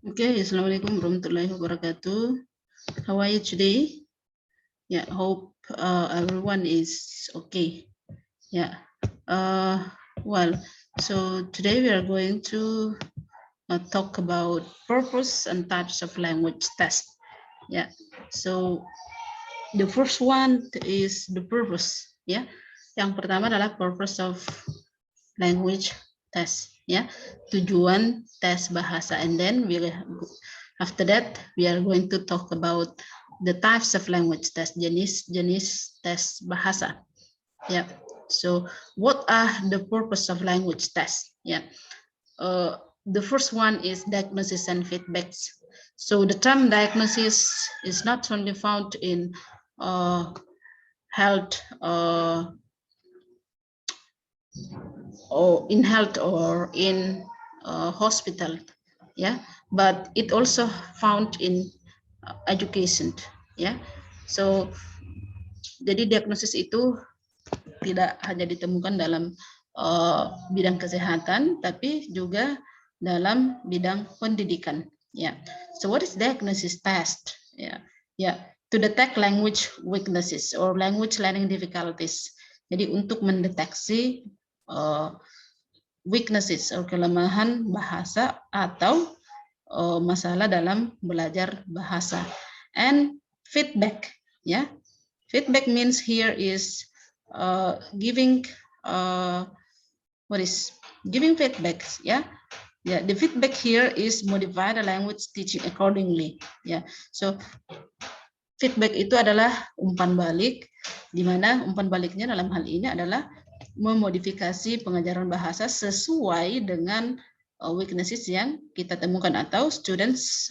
Okay, Assalamualaikum warahmatullahi wabarakatuh. How are you today? Yeah, hope everyone is okay. Yeah. Well, so today we are going to talk about purpose and types of language test. Yeah. So the first one is the purpose. Yeah. Yang pertama adalah purpose of language test. Ya, tujuan tes bahasa. And then after that we are going to talk about the types of language test, jenis-jenis tes bahasa. Yeah. So what are the purpose of language test? Yeah. The first one is diagnosis and feedbacks. So the term diagnosis is not only found in health or in hospital, yeah, but it also found in education, ya. So jadi diagnosis itu tidak hanya ditemukan dalam bidang kesehatan, tapi juga dalam bidang pendidikan, ya. So what is diagnosis test? To detect language weaknesses or language learning difficulties. Jadi untuk mendeteksi weaknesses atau kelemahan bahasa atau masalah dalam belajar bahasa. And feedback, ya. Feedback means here is giving giving feedback, ya. Yeah, the feedback here is modify the language teaching accordingly. Yeah, so feedback itu adalah umpan balik, di mana umpan baliknya dalam hal ini adalah memodifikasi pengajaran bahasa sesuai dengan weaknesses yang kita temukan atau students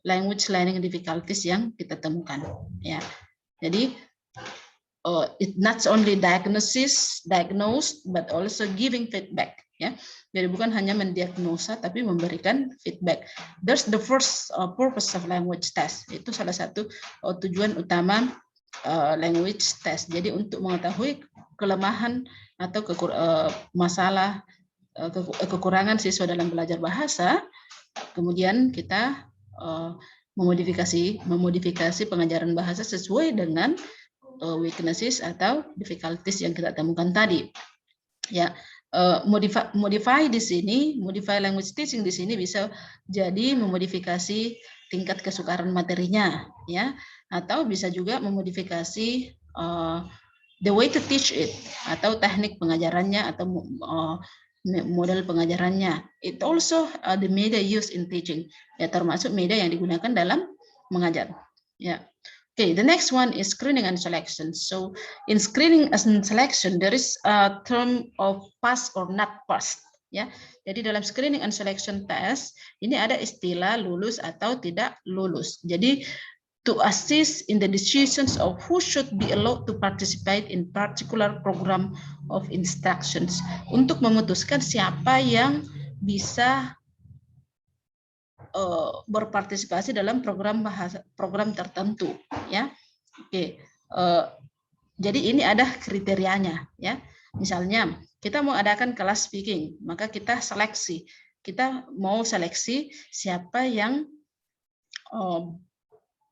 language learning difficulties yang kita temukan. Ya, jadi it not only diagnosed but also giving feedback. Ya, jadi bukan hanya mendiagnosa tapi memberikan feedback. That's the first purpose of language test. Itu salah satu tujuan utama language test. Jadi untuk mengetahui kelemahan atau masalah kekurangan siswa dalam belajar bahasa, kemudian kita memodifikasi pengajaran bahasa sesuai dengan weaknesses atau difficulties yang kita temukan tadi. Ya, modify di sini, modify language teaching di sini bisa jadi memodifikasi tingkat kesukaran materinya, ya, atau bisa juga memodifikasi the way to teach it atau teknik pengajarannya atau model pengajarannya. It also the media used in teaching, ya, termasuk media yang digunakan dalam mengajar. Ya. Okay, the next one is screening and selection. So in screening and selection, there is a term of pass or not pass. Ya, jadi dalam screening and selection test ini ada istilah lulus atau tidak lulus. Jadi to assist in the decisions of who should be allowed to participate in particular program of instructions, untuk memutuskan siapa yang bisa berpartisipasi dalam program tertentu, ya. Oke, jadi ini ada kriterianya, ya. Misalnya kita mau adakan kelas speaking, maka kita seleksi, kita mau seleksi siapa yang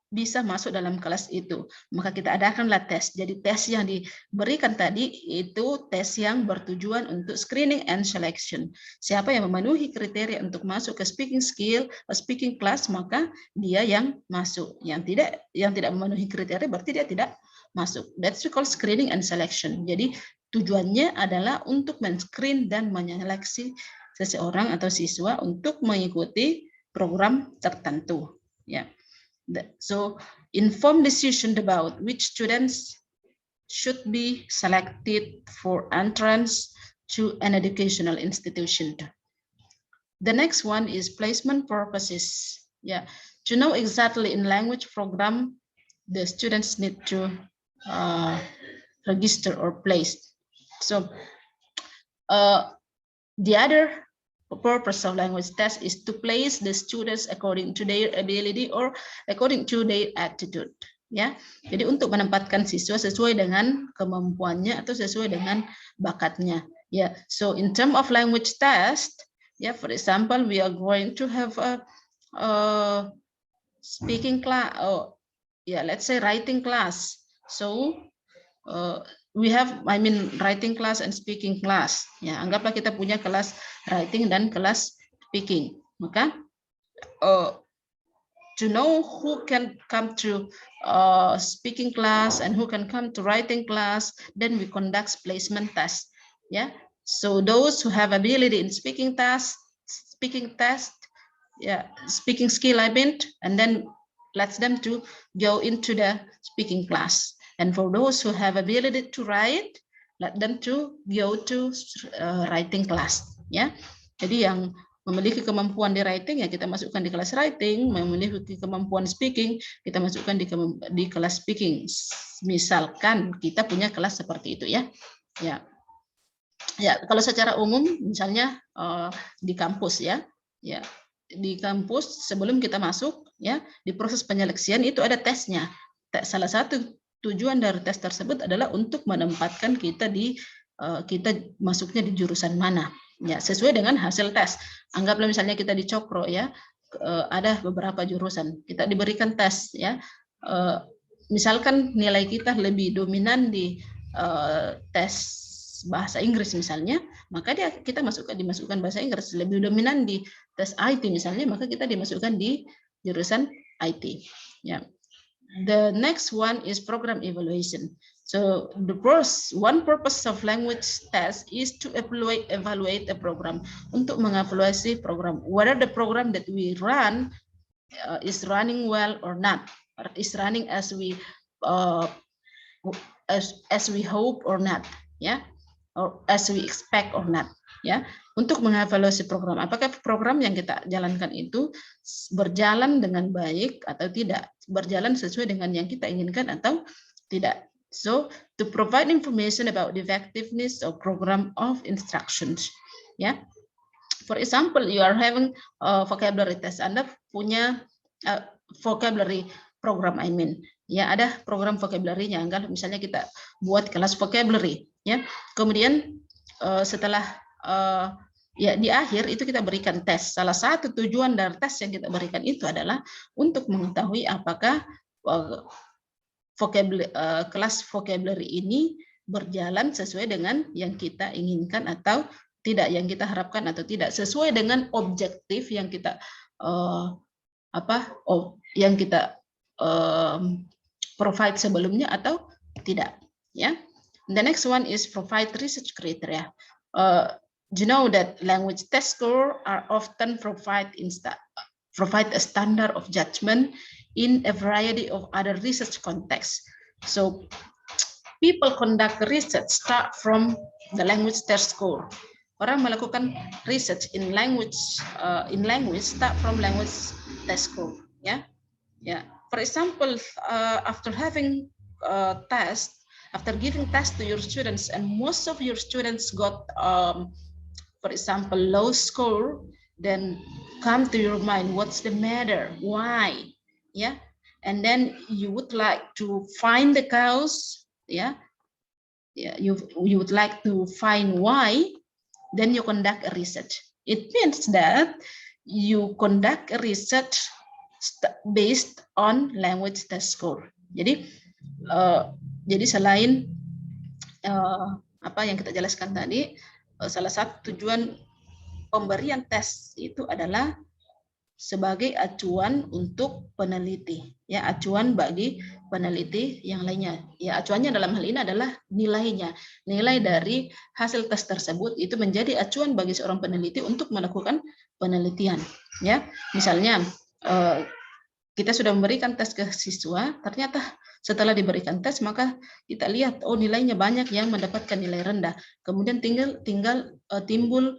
bisa masuk dalam kelas itu, maka kita adakanlah tes. Jadi tes yang diberikan tadi itu tes yang bertujuan untuk screening and selection. Siapa yang memenuhi kriteria untuk masuk ke speaking skill, speaking class, maka dia yang masuk. Yang tidak memenuhi kriteria berarti dia tidak masuk. That's called screening and selection. Jadi tujuannya adalah untuk men-screen dan menyeleksi seseorang atau siswa untuk mengikuti program tertentu. Ya. So informed decision about which students should be selected for entrance to an educational institution. The next one is placement purposes. Yeah, to know exactly in language program the students need to register or place. So the other purpose of language test is to place the students according to their ability or according to their attitude. Ya, jadi untuk menempatkan siswa sesuai dengan kemampuannya atau sesuai dengan bakatnya. Ya, so in term of language test, ya, for example, we are going to have speaking class, let's say writing class. So we have, writing class and speaking class. Ya, anggaplah kita punya kelas writing dan kelas speaking. Maka to know who can come to speaking class and who can come to writing class, then we conduct placement test. Yeah, so those who have ability in speaking test, speaking skill, and then let them to go into the speaking class. And for those who have ability to write, let them to go to writing class. Ya, jadi yang memiliki kemampuan di writing ya kita masukkan di kelas writing, memiliki kemampuan speaking kita masukkan di kelas speaking. Misalkan kita punya kelas seperti itu ya. Ya, kalau secara umum misalnya di kampus ya, di kampus sebelum kita masuk ya, di proses penyeleksian itu ada tesnya. Salah satu tujuan dari tes tersebut adalah untuk menempatkan kita kita masuknya di jurusan mana. Ya, sesuai dengan hasil tes. Anggaplah misalnya kita di Cokro ya, ada beberapa jurusan kita diberikan tes ya. Misalkan nilai kita lebih dominan di tes bahasa Inggris misalnya, maka kita dimasukkan bahasa Inggris. Lebih dominan di tes IT misalnya, maka kita dimasukkan di jurusan IT. Ya. The next one is program evaluation. So one purpose of language test is to evaluate a program, untuk mengevaluasi program, whether the program that we run is running well or not, or is running as we hope or not, ya, or as we expect or not, ya, untuk mengevaluasi program, apakah program yang kita jalankan itu berjalan dengan baik atau tidak, berjalan sesuai dengan yang kita inginkan atau tidak. So to provide information about the effectiveness of program of instructions, ya. For example, you are having a vocabulary test. Anda punya vocabulary program, ya, ada program vocabulary-nya. Anggap misalnya kita buat kelas vocabulary, ya. Kemudian setelah ya di akhir itu kita berikan tes. Salah satu tujuan dari tes yang kita berikan itu adalah untuk mengetahui apakah kelas vocabulary ini berjalan sesuai dengan yang kita inginkan atau tidak, yang kita harapkan atau tidak, sesuai dengan objektif yang kita yang kita provide sebelumnya atau tidak, ya. The next one is provide research criteria. You know that language test score are often provide a standard of judgment in a variety of other research contexts. So people conduct research start from the language test score. Orang melakukan research in language start from language test score. Ya. For example, after having test, after giving test to your students, and most of your students got, for example, low score, then come to your mind, what's the matter? Why? Yeah, and then you would like to find the cause. Yeah, you would like to find why. Then you conduct a research. It means that you conduct a research based on language test score. Jadi selain apa yang kita jelaskan tadi, salah satu tujuan pemberian tes itu adalah sebagai acuan untuk peneliti, ya, acuan bagi peneliti yang lainnya. Ya, acuannya dalam hal ini adalah nilainya. Nilai dari hasil tes tersebut itu menjadi acuan bagi seorang peneliti untuk melakukan penelitian, ya. Misalnya kita sudah memberikan tes ke siswa, ternyata setelah diberikan tes maka kita lihat, oh, nilainya banyak yang mendapatkan nilai rendah. Kemudian timbul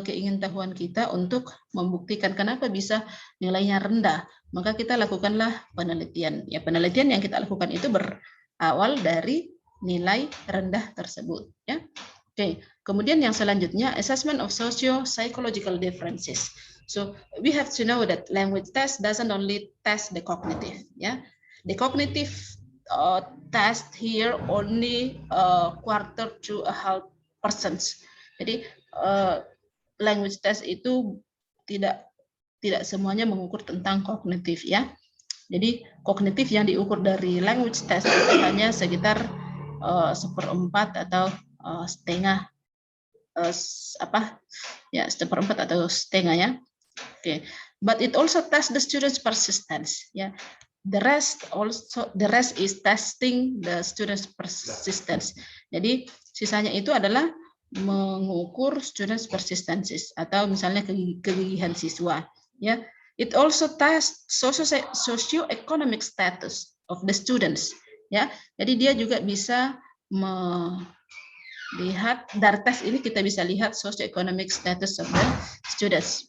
keingintahuan kita untuk membuktikan kenapa bisa nilainya rendah, maka kita lakukanlah penelitian. Ya, penelitian yang kita lakukan itu berawal dari nilai rendah tersebut. Ya, oke. Kemudian yang selanjutnya, assessment of socio-psychological differences. So we have to know that language test doesn't only test the cognitive. Ya, the cognitive test here only quarter to a half %. Jadi language test itu tidak tidak semuanya mengukur tentang kognitif ya. Jadi kognitif yang diukur dari language test itu hanya sekitar 1/4 atau setengah seperempat atau setengah ya. Oke. But it also tests the students' persistence ya. The rest is testing the students' persistence. Jadi sisanya itu adalah mengukur students' persistences atau misalnya kegigihan siswa ya. It also tests socio-economic status of the students ya. Jadi dia juga bisa melihat dari tes ini kita bisa lihat socio-economic status of the students.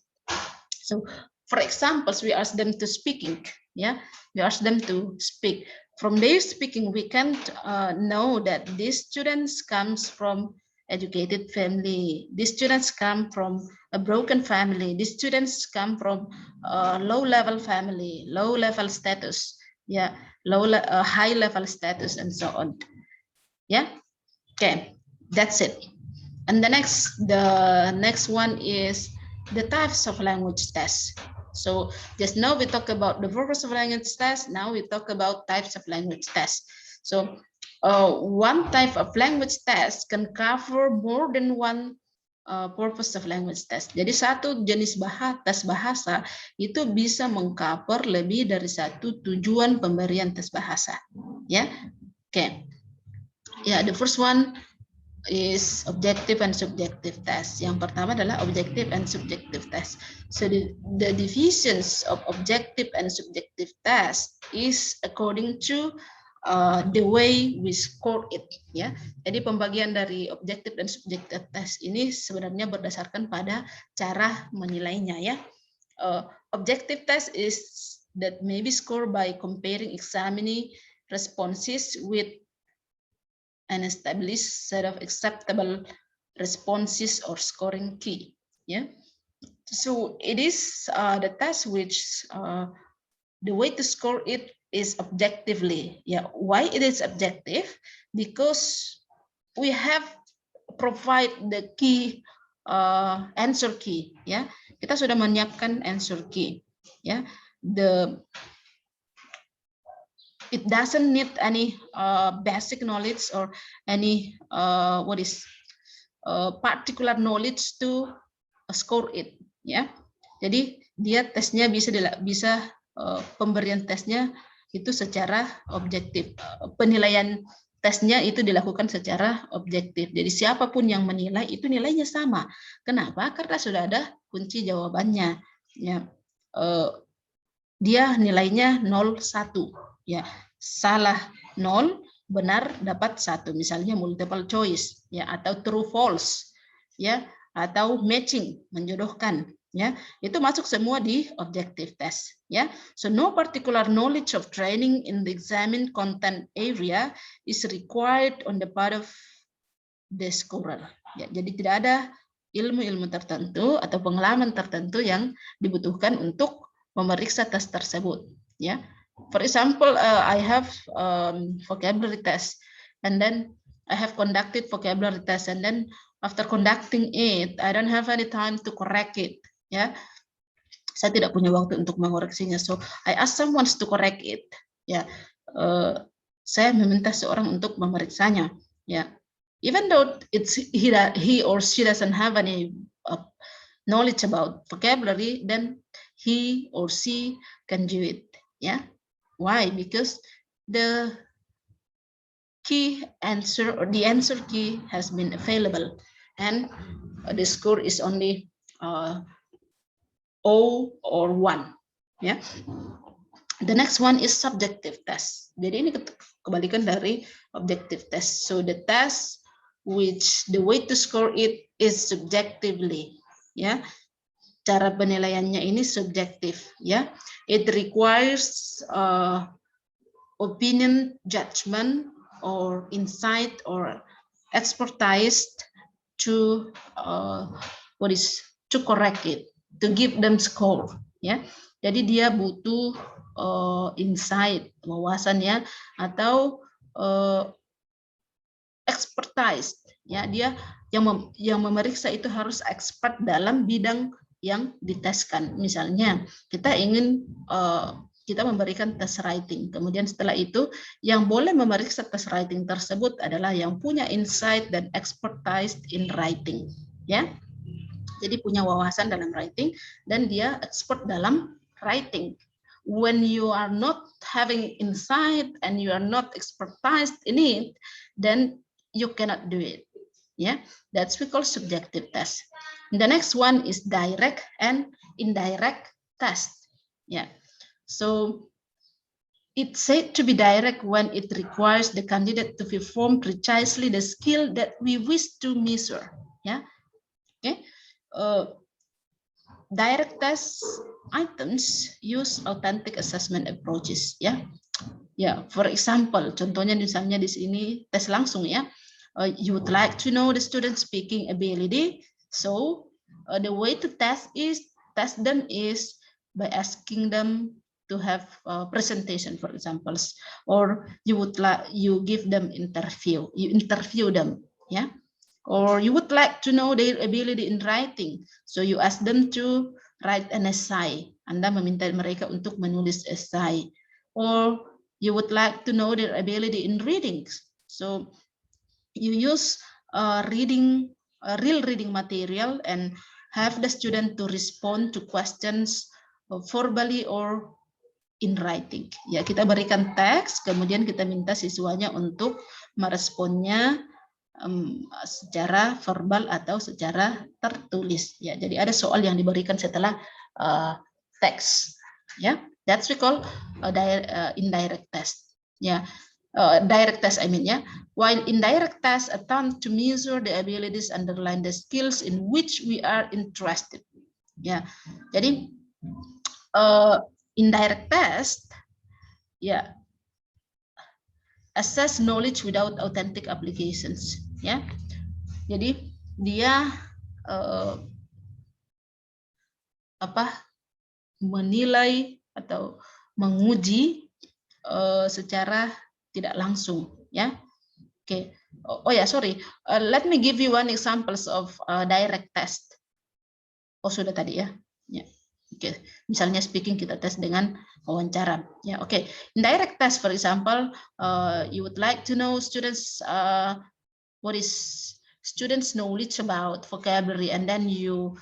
So for example, we ask them to speaking ya. We ask them to speak. From their speaking we can know that these students comes from educated family. These students come from a broken family. These students come from low-level family, low-level status, yeah, high-level status, and so on. Yeah, okay, that's it. And the next one is the types of language tests. So just now we talk about the purpose of language test. Now we talk about types of language tests. So one type of language test can cover more than one purpose of language test. Jadi satu jenis tes bahasa itu bisa mengcover lebih dari satu tujuan pemberian tes bahasa. Ya, okay. Yeah, the first one is objective and subjective test. Yang pertama adalah objective and subjective test. So the divisions of objective and subjective test is according to the way we score it ya. Jadi pembagian dari objektif dan subjektif test ini sebenarnya berdasarkan pada cara menilainya ya. Objective test is that may be scored by comparing examinee responses with an established set of acceptable responses or scoring key ya. So it is the test which the way to score it is objectively. Yeah, why it is objective? Because we have provide the key answer key. Ya, kita sudah menyiapkan answer key. Ya, it doesn't need any basic knowledge or any particular knowledge to score it. Ya, jadi dia tesnya bisa pemberian tesnya itu secara objektif. Penilaian tesnya itu dilakukan secara objektif. Jadi siapapun yang menilai itu nilainya sama. Kenapa? Karena sudah ada kunci jawabannya. Ya, dia nilainya 0, 1. Ya, salah 0, benar dapat 1. Misalnya multiple choice, ya, atau true false, ya, atau matching, menjodohkan. Ya, itu masuk semua di objective test. Ya, so no particular knowledge of training in the examined content area is required on the part of the scorer. Ya, jadi tidak ada ilmu-ilmu tertentu atau pengalaman tertentu yang dibutuhkan untuk memeriksa tes tersebut. Ya, for example, I have vocabulary test, and then I have conducted vocabulary test, and then after conducting it, I don't have any time to correct it. Ya, saya tidak punya waktu untuk mengoreksinya, so I ask someone to correct it. Ya, saya meminta seorang untuk memeriksanya. Ya, even though he or she doesn't have any knowledge about vocabulary, then he or she can do it. Ya, why? Because the key answer or the answer key has been available, and the score is only 0 or 1. Ya. The next one is subjective test. Jadi ini kebalikan dari objective test. So the test which the way to score it is subjectively. Ya. Cara penilaiannya ini subjektif. Ya. It requires opinion, judgment, or insight or expertise to to correct it, to give them score. Ya, jadi dia butuh insight, wawasan ya, atau expertise. Ya, dia yang memeriksa itu harus expert dalam bidang yang diteskan. Misalnya kita ingin kita memberikan tes writing, kemudian setelah itu yang boleh memeriksa tes writing tersebut adalah yang punya insight dan expertise in writing, ya. Jadi punya wawasan dalam writing dan dia expert dalam writing. When you are not having insight and you are not expertise in it, then you cannot do it. Yeah, that's we call subjective test. The next one is direct and indirect test. Yeah. So it's said to be direct when it requires the candidate to perform precisely the skill that we wish to measure. Yeah. Okay. Direct test items use authentic assessment approaches. Ya. Ya. For example, contohnya misalnya di sini tes langsung ya. You would like to know the student speaking ability. So the way to test them is by asking them to have a presentation, for example, or you give them interview, you interview them, yeah, or you would like to know their ability in writing, so you ask them to write an essay. Anda meminta mereka untuk menulis esai, or you would like to know their ability in reading, so you use real reading material and have the student to respond to questions verbally or in writing. Ya, kita berikan teks, kemudian kita minta siswanya untuk meresponnya secara verbal atau secara tertulis. Ya, jadi ada soal yang diberikan setelah teks. Ya, that's we call indirect test. Ya, direct test I mean ya. While indirect test attempt to measure the abilities, underline the skills in which we are interested. Ya, jadi indirect test, ya, assess knowledge without authentic applications, ya. Jadi dia menilai atau menguji secara tidak langsung, ya. Oke. Oh ya, sorry. Let me give you one examples of direct test. Oh sudah tadi ya. Ya. Oke, misalnya speaking kita tes dengan wawancara. Ya, oke. Indirect test, for example, you would like to know students what is students' knowledge about vocabulary, and then you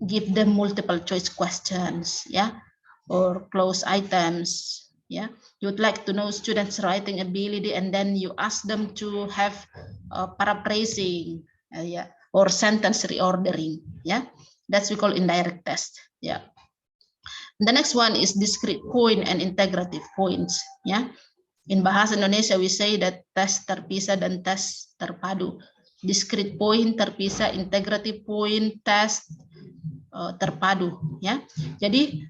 give them multiple choice questions, ya, or close items. Ya, you would like to know students' writing ability, and then you ask them to have paraphrasing, ya, or sentence reordering. Ya, that's we call indirect test. Ya. The next one is discrete point and integrative points. Ya, in bahasa Indonesia we say that tes terpisah dan tes terpadu. Discrete point terpisah, integrative point tes terpadu. Ya, jadi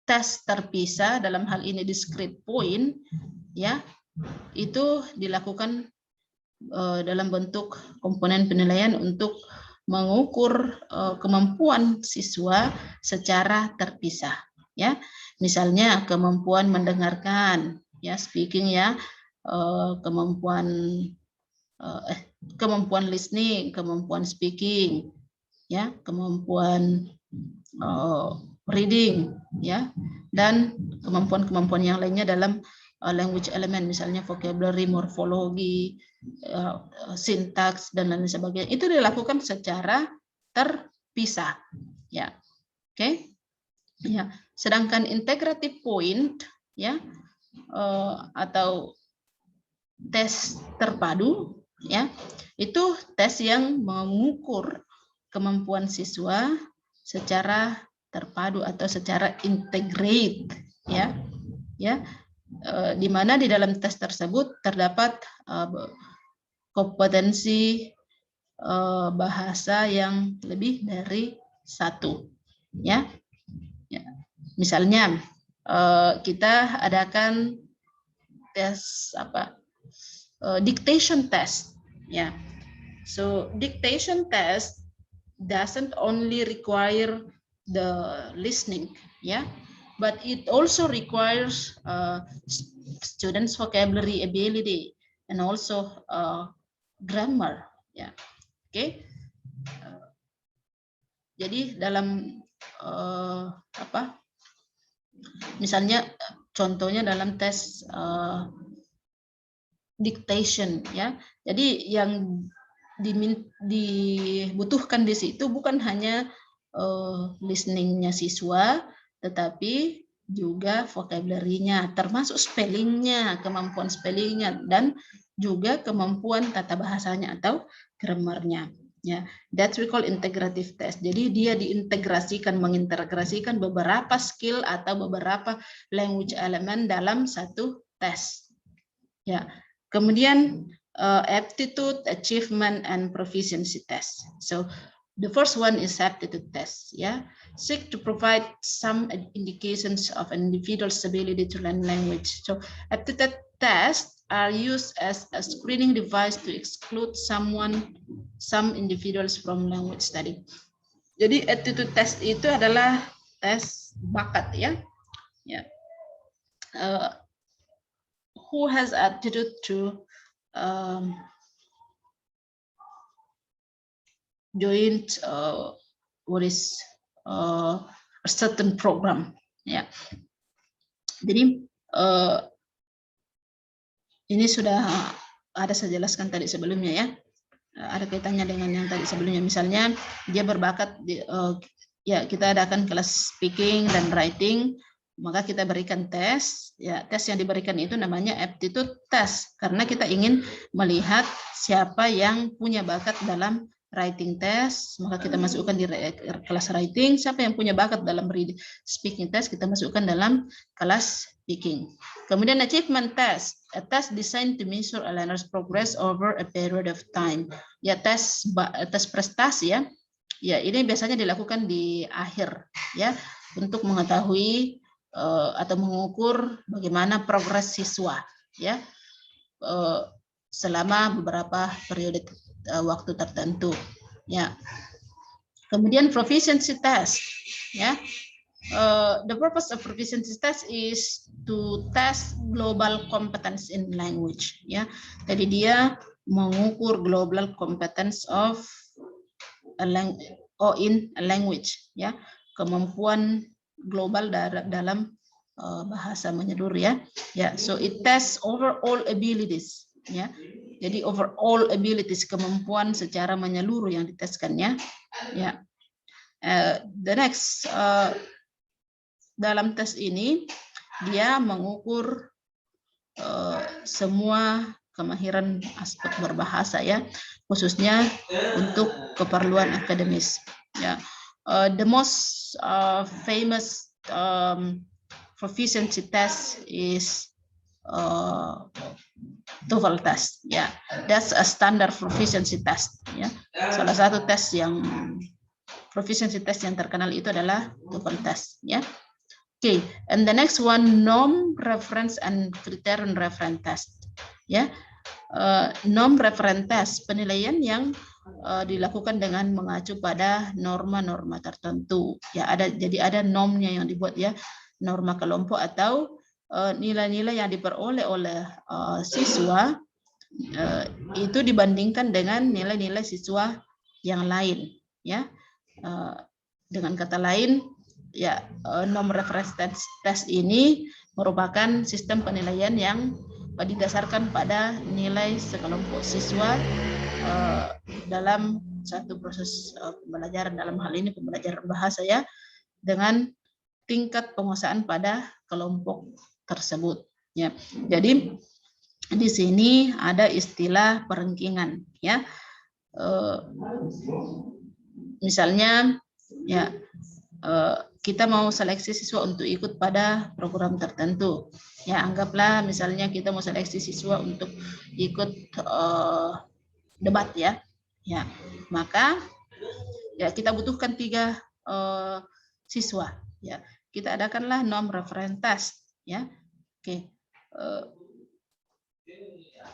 tes terpisah dalam hal ini discrete point, ya, itu dilakukan dalam bentuk komponen penilaian untuk mengukur kemampuan siswa secara terpisah, ya. Misalnya kemampuan mendengarkan, ya, speaking, ya, kemampuan listening, kemampuan speaking, ya, kemampuan reading, ya, dan kemampuan-kemampuan yang lainnya dalam language element, misalnya vocabulary, morfologi, sintaks, dan lain sebagainya. Itu dilakukan secara terpisah, ya. Oke. Ya, sedangkan integrative point, ya, atau tes terpadu, ya, itu tes yang mengukur kemampuan siswa secara terpadu atau secara integrate, ya, ya, di mana di dalam tes tersebut terdapat kompetensi bahasa yang lebih dari satu, ya. Ya. Misalnya kita adakan tes dictation test, ya. So dictation test doesn't only require the listening, ya, but it also requires students' vocabulary ability and also grammar, ya. Okay. Jadi dalam misalnya contohnya dalam tes dictation ya. Jadi yang dibutuhkan di situ bukan hanya listening-nya siswa, tetapi juga vocabulary-nya, termasuk spelling-nya, kemampuan spelling-nya, dan juga kemampuan tata bahasanya atau grammar-nya. Ya, that's we call integrative test. Jadi dia diintegrasikan, mengintegrasikan beberapa skill atau beberapa language element dalam satu tes. Ya, kemudian aptitude, achievement, and proficiency test. So the first one is aptitude test. Yeah, seek to provide some indications of an individual's ability to learn language. So aptitude tests are used as a screening device to exclude some individuals from language study. Jadi aptitude test itu adalah tes bakat ya. Ya. Who has aptitude to join what is a certain program ya. Jadi ini sudah ada saya jelaskan tadi sebelumnya ya. Ada kaitannya dengan yang tadi sebelumnya. Misalnya dia berbakat ya kita adakan kelas speaking dan writing, maka kita berikan tes. Ya, tes yang diberikan itu namanya aptitude test karena kita ingin melihat siapa yang punya bakat dalam writing test, maka kita masukkan di kelas writing. Siapa yang punya bakat dalam speaking test, kita masukkan dalam kelas speaking. Kemudian achievement test, a test designed to measure a learner's progress over a period of time. Ya, tes prestasi ya. Ya, ini biasanya dilakukan di akhir ya untuk mengetahui atau mengukur bagaimana progres siswa ya selama beberapa periode waktu tertentu ya. Kemudian proficiency test ya. The purpose of proficiency test is to test global competence in language ya. Jadi dia mengukur global competence of in a language ya, kemampuan global dalam bahasa menyeluruh ya. Ya, so it tests overall abilities ya. Jadi overall abilities, kemampuan secara menyeluruh yang diteskannya ya. The next dalam tes ini dia mengukur semua kemahiran aspek berbahasa ya, khususnya untuk keperluan akademis ya. The most famous proficiency test is TOEFL test ya. That's a standard proficiency test ya. Salah satu tes yang proficiency test yang terkenal itu adalah TOEFL test ya. Okay, and the next one, norm reference and criterion reference test ya. Norm reference test, penilaian yang dilakukan dengan mengacu pada norma-norma tertentu ya. Jadi ada normnya yang dibuat ya, norma kelompok atau nilai-nilai yang diperoleh oleh siswa itu dibandingkan dengan nilai-nilai siswa yang lain ya. Dengan kata lain ya, norm reference test ini merupakan sistem penilaian yang didasarkan pada nilai sekelompok siswa dalam satu proses pembelajaran, dalam hal ini pembelajaran bahasa ya, dengan tingkat penguasaan pada kelompok tersebut ya. Jadi di sini ada istilah perengkingan ya. Misalnya ya, kita mau seleksi siswa untuk ikut pada program tertentu ya, anggaplah misalnya kita mau seleksi siswa untuk ikut debat ya, maka ya kita butuhkan 3 siswa ya, kita adakanlah norm reference test ya. Oke,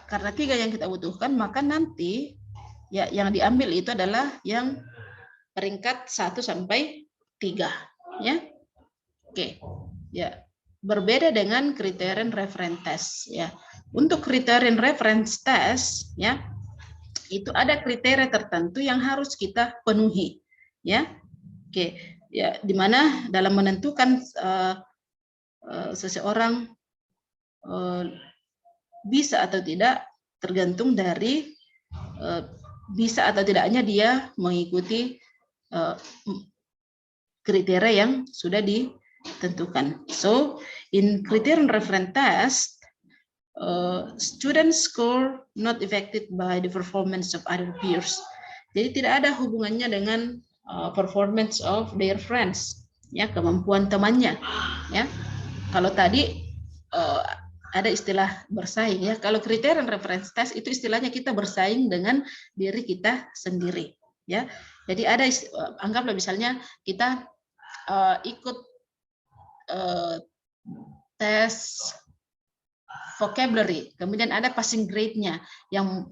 karena 3 yang kita butuhkan, maka nanti ya yang diambil itu adalah yang peringkat 1 sampai 3 ya. Oke. Ya, berbeda dengan criterion reference test ya. Untuk criterion reference test ya, itu ada kriteria tertentu yang harus kita penuhi ya. Oke, ya, di mana dalam menentukan seseorang bisa atau tidak tergantung dari bisa atau tidaknya dia mengikuti kriteria yang sudah ditentukan. So, in criterion reference test, student score not affected by the performance of other peers. Jadi tidak ada hubungannya dengan performance of their friends, ya, kemampuan temannya, ya. Kalau tadi ada istilah bersaing, ya. Kalau criterion reference test itu istilahnya kita bersaing dengan diri kita sendiri, ya. Jadi ada anggaplah misalnya kita ikut tes vocabulary, kemudian ada passing grade-nya yang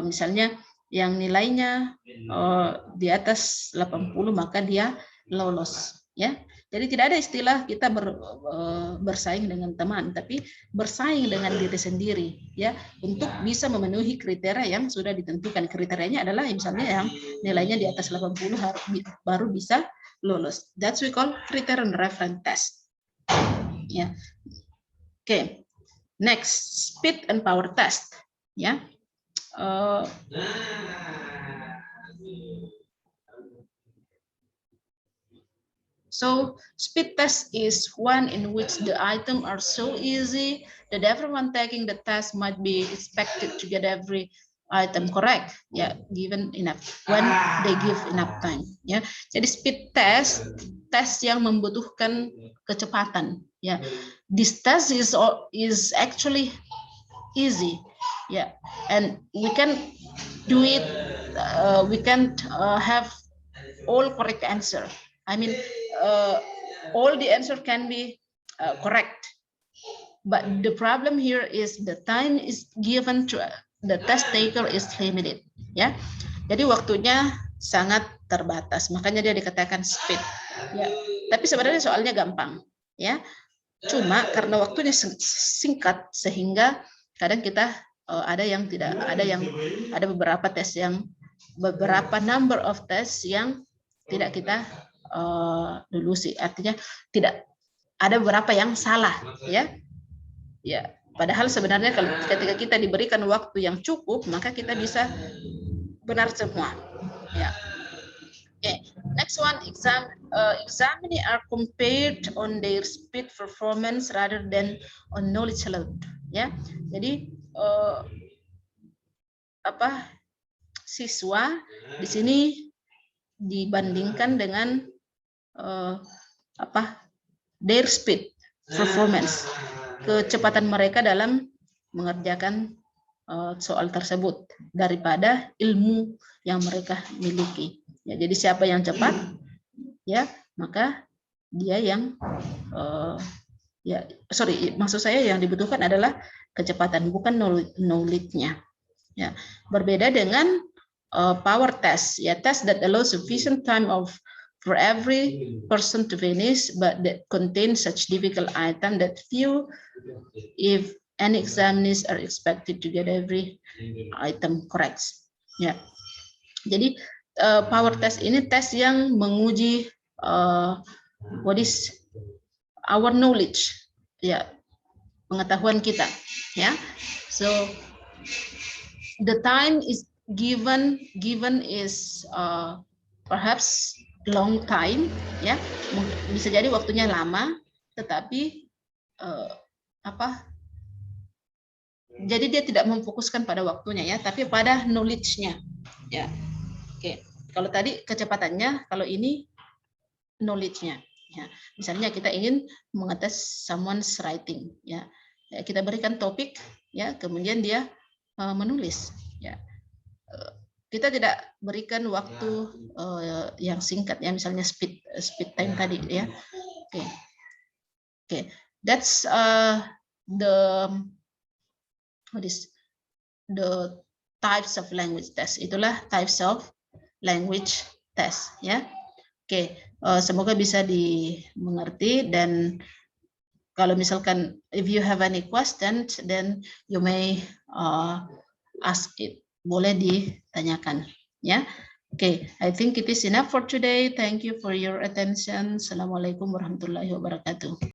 misalnya yang nilainya di atas 80 maka dia lolos, ya. Jadi tidak ada istilah kita bersaing dengan teman, tapi bersaing dengan diri sendiri, ya, untuk bisa memenuhi kriteria yang sudah ditentukan. Kriterianya adalah misalnya yang nilainya di atas 80 baru bisa lolos. That's we call criterion reference test. Ya. Oke. Next, speed and power test. Ya. So speed test is one in which the items are so easy that everyone taking the test might be expected to get every item correct, ya, given enough when they give enough time, ya. Jadi speed test, tes yang membutuhkan kecepatan, ya. This test is actually easy, ya, and we can do it. We can have all correct answer. I mean, all the answer can be correct, but the problem here is the time is given to the test taker is limited, ya. Jadi waktunya sangat terbatas, makanya dia dikatakan speed, ya. Tapi sebenarnya soalnya gampang, ya. Cuma karena waktunya singkat sehingga kadang kita ada yang tidak, ada beberapa tes yang beberapa number of tes yang tidak kita lulusi, artinya tidak ada beberapa yang salah, ya. Ya, padahal sebenarnya kalau ketika kita diberikan waktu yang cukup, maka kita bisa benar semua, ya. Okay. Next one, examinee are compared on their speed performance rather than on knowledge alone, ya. Jadi siswa di sini dibandingkan dengan their speed performance, kecepatan mereka dalam mengerjakan soal tersebut daripada ilmu yang mereka miliki, ya. Jadi siapa yang cepat, ya, maka dia yang maksud saya yang dibutuhkan adalah kecepatan, bukan knowledge-nya, ya. Berbeda dengan power test, ya, test that allows sufficient time for every person to finish, but that contains such difficult item that few, if any, examinees are expected to get every item correct, ya. Jadi power test ini tes yang menguji what is our knowledge, ya, pengetahuan kita, ya. So the time is given is perhaps long time, ya, bisa jadi waktunya lama, tetapi jadi dia tidak memfokuskan pada waktunya, ya, tapi pada knowledge-nya, ya. Oke, kalau tadi kecepatannya, kalau ini knowledge-nya, ya. Misalnya kita ingin mengetes someone's writing, ya, kita berikan topik, ya, kemudian dia menulis, ya. Kita tidak berikan waktu yang singkat, ya, misalnya speed time tadi, ya. Oke. That's the types of language test. Itulah types of language test, ya. Oke, semoga bisa dimengerti, dan kalau misalkan if you have any questions, then you may ask it. Boleh ditanyakan, ya. Okay, I think it is enough for today. Thank you for your attention. Assalamualaikum warahmatullahi wabarakatuh.